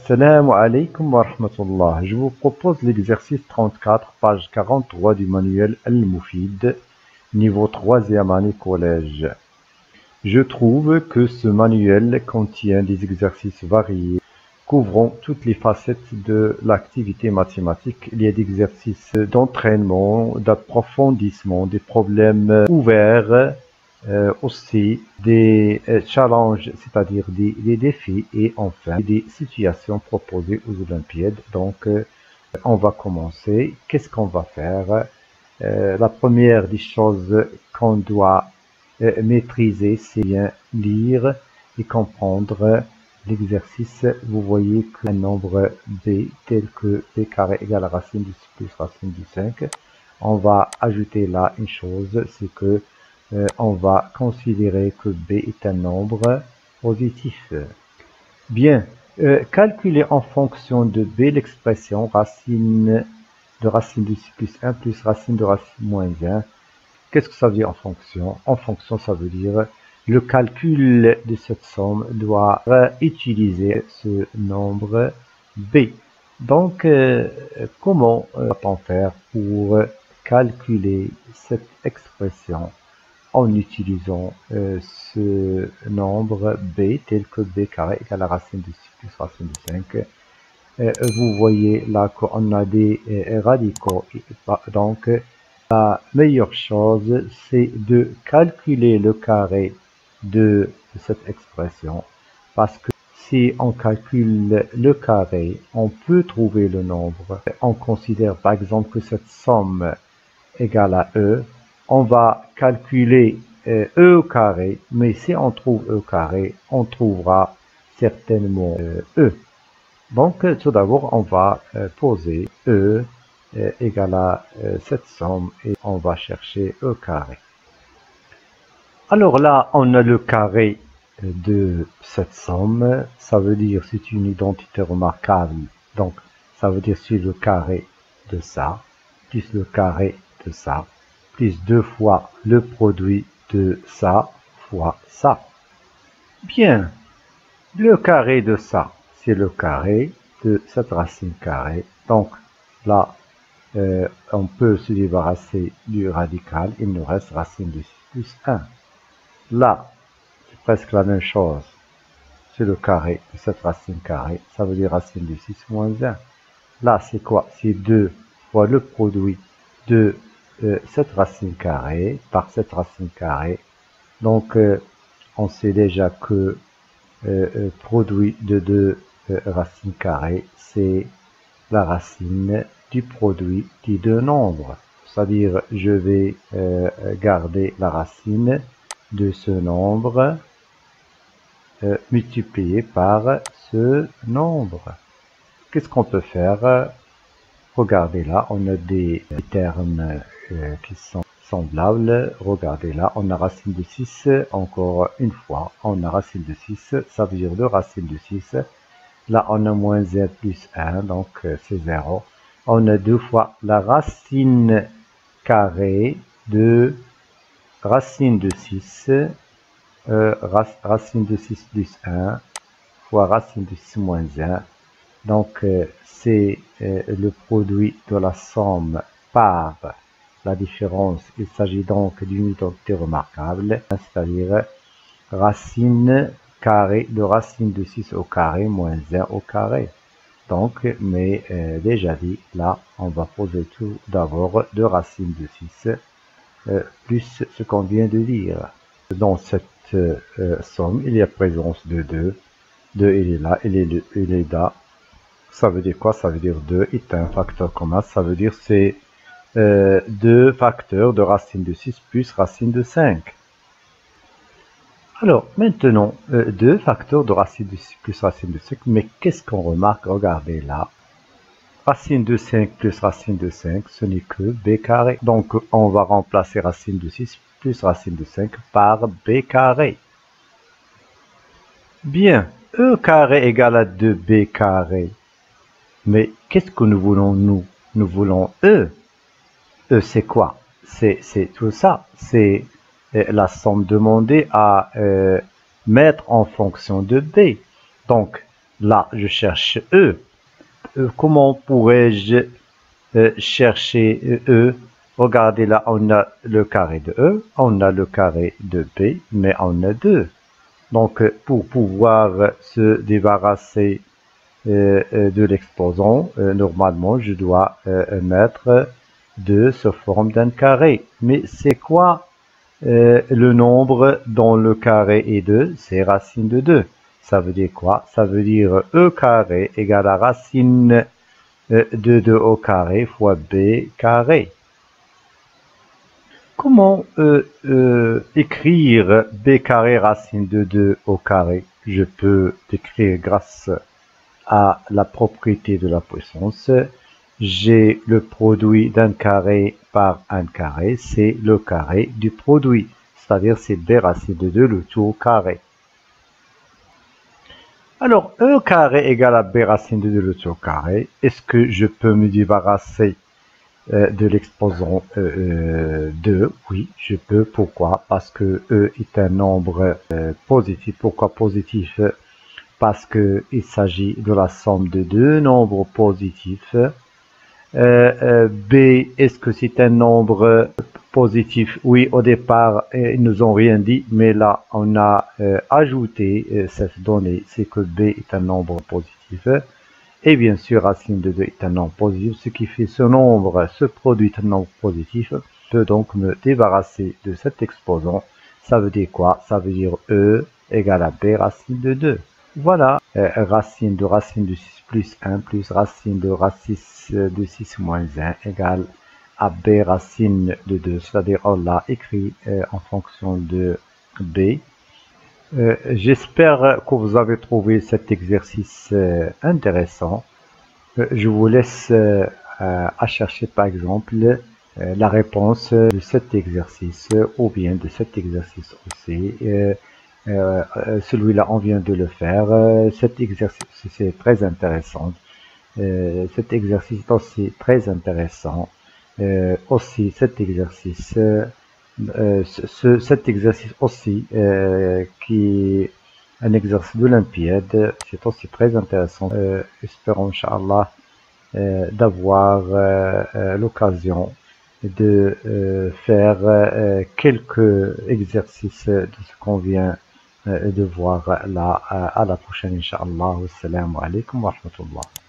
Salam alaikum wa rahmatullah. Je vous propose l'exercice 34, page 43 du manuel Al-Moufid, niveau 3e année collège. Je trouve que ce manuel contient des exercices variés, couvrant toutes les facettes de l'activité mathématique. Il y a des exercices d'entraînement, d'approfondissement, des problèmes ouverts, aussi des challenges, c'est-à-dire des défis, et enfin des situations proposées aux Olympiades. Donc, on va commencer. Qu'est-ce qu'on va faire? La première des choses qu'on doit maîtriser, c'est bien lire et comprendre l'exercice. Vous voyez qu'un nombre b tel que b carré égale racine du 6 plus racine du 5. On va ajouter là une chose, c'est que on va considérer que b est un nombre positif. Bien, calculer en fonction de b l'expression racine de racine du 6 plus 1 plus racine de racine moins 1. Qu'est-ce que ça veut dire en fonction? En fonction, ça veut dire le calcul de cette somme doit utiliser ce nombre b. Donc, comment va-t-on faire pour calculer cette expression en utilisant ce nombre b tel que b carré égale la racine de 6 plus racine de 5. Vous voyez là qu'on a des radicaux. Donc, la meilleure chose, c'est de calculer le carré de cette expression. Parce que si on calcule le carré, on peut trouver le nombre. On considère par exemple que cette somme égale à E. On va calculer E au carré, mais si on trouve E carré, on trouvera certainement E. Donc, tout d'abord, on va poser E égale à cette somme et on va chercher E carré. Alors là, on a le carré de cette somme. Ça veut dire c'est une identité remarquable. Donc, ça veut dire c'est le carré de ça, plus le carré de ça, plus 2 fois le produit de ça fois ça. Bien, le carré de ça, c'est le carré de cette racine carrée. Donc là, on peut se débarrasser du radical, il nous reste racine de 6 plus 1. Là, c'est presque la même chose, c'est le carré de cette racine carrée, ça veut dire racine de 6 moins 1. Là, c'est quoi? C'est 2 fois le produit de cette racine carrée par cette racine carrée. Donc, on sait déjà que produit de 2 racines carrées, c'est la racine du produit des deux nombres. C'est-à-dire, je vais garder la racine de ce nombre multiplié par ce nombre. Qu'est-ce qu'on peut faire? Regardez là, on a des termes qui sont semblables. Regardez là, on a racine de 6, encore une fois, on a racine de 6, ça veut dire 2 racines de 6. Là, on a moins 1 plus 1, donc c'est 0. On a 2 fois la racine carrée de racine de 6, racine de 6 plus 1, fois racine de 6 moins 1. Donc, c'est le produit de la somme par la différence. Il s'agit donc d'une identité remarquable, c'est-à-dire racine carré de racine de 6 au carré moins 1 au carré. Donc, mais déjà dit, là, on va poser tout d'abord 2 racines de 6 plus ce qu'on vient de dire. Dans cette somme, il y a présence de 2. 2, il est là, il est là. Ça veut dire quoi? Ça veut dire 2 est un facteur commun. Ça veut dire c'est 2 facteurs de racine de 6 plus racine de 5. Alors, maintenant, 2 facteurs de racine de 6 plus racine de 5. Mais qu'est-ce qu'on remarque? Regardez là. Racine de 5 plus racine de 5, ce n'est que b carré. Donc, on va remplacer racine de 6 plus racine de 5 par b carré. Bien, e carré égale à 2b carré. Mais qu'est-ce que nous voulons, nous? Nous voulons E. E, c'est quoi? C'est tout ça. C'est la somme demandée à mettre en fonction de B. Donc, Là, je cherche E. Comment pourrais-je chercher E? Regardez là, on a le carré de E, on a le carré de B, mais on a 2. Donc, pour pouvoir se débarrasser de l'exposant, normalement, je dois mettre 2 sous forme d'un carré. Mais c'est quoi le nombre dont le carré est 2? C'est racine de 2. Ça veut dire quoi? Ça veut dire E carré égale à racine de 2 au carré fois B carré. Comment écrire B carré racine de 2 au carré? Je peux l'écrire grâce à la propriété de la puissance. J'ai le produit d'un carré par un carré, c'est le carré du produit, c'est-à-dire c'est B racine de 2 le tout au carré. Alors, E carré égale à B racine de 2 le tout au carré. Est-ce que je peux me débarrasser de l'exposant 2? Oui, je peux. Pourquoi? Parce que E est un nombre positif. Pourquoi positif? Parce qu'il s'agit de la somme de 2 nombres positifs. B, est-ce que c'est un nombre positif? Oui, au départ, ils nous ont rien dit, mais là, on a ajouté cette donnée, c'est que B est un nombre positif. Et bien sûr, racine de 2 est un nombre positif, ce qui fait ce nombre, ce produit est un nombre positif. Je peux donc me débarrasser de cet exposant. Ça veut dire quoi? Ça veut dire E égale à B racine de 2. Voilà, racine de 6 plus 1 plus racine de 6 moins 1 égale à B racine de 2. C'est-à-dire, on l'a écrit en fonction de B. J'espère que vous avez trouvé cet exercice intéressant. Je vous laisse à chercher par exemple la réponse de cet exercice ou bien de cet exercice aussi. Celui-là, on vient de le faire. Cet exercice, c'est très intéressant. Cet exercice est aussi très intéressant. Aussi, cet exercice aussi, qui est un exercice d'Olympiade, c'est aussi très intéressant. Espérons, Inch'Allah, d'avoir l'occasion de faire quelques exercices de ce qu'on vient de voir là. À la prochaine, Inch'Allah. Assalamu alaikum wa rahmatullah.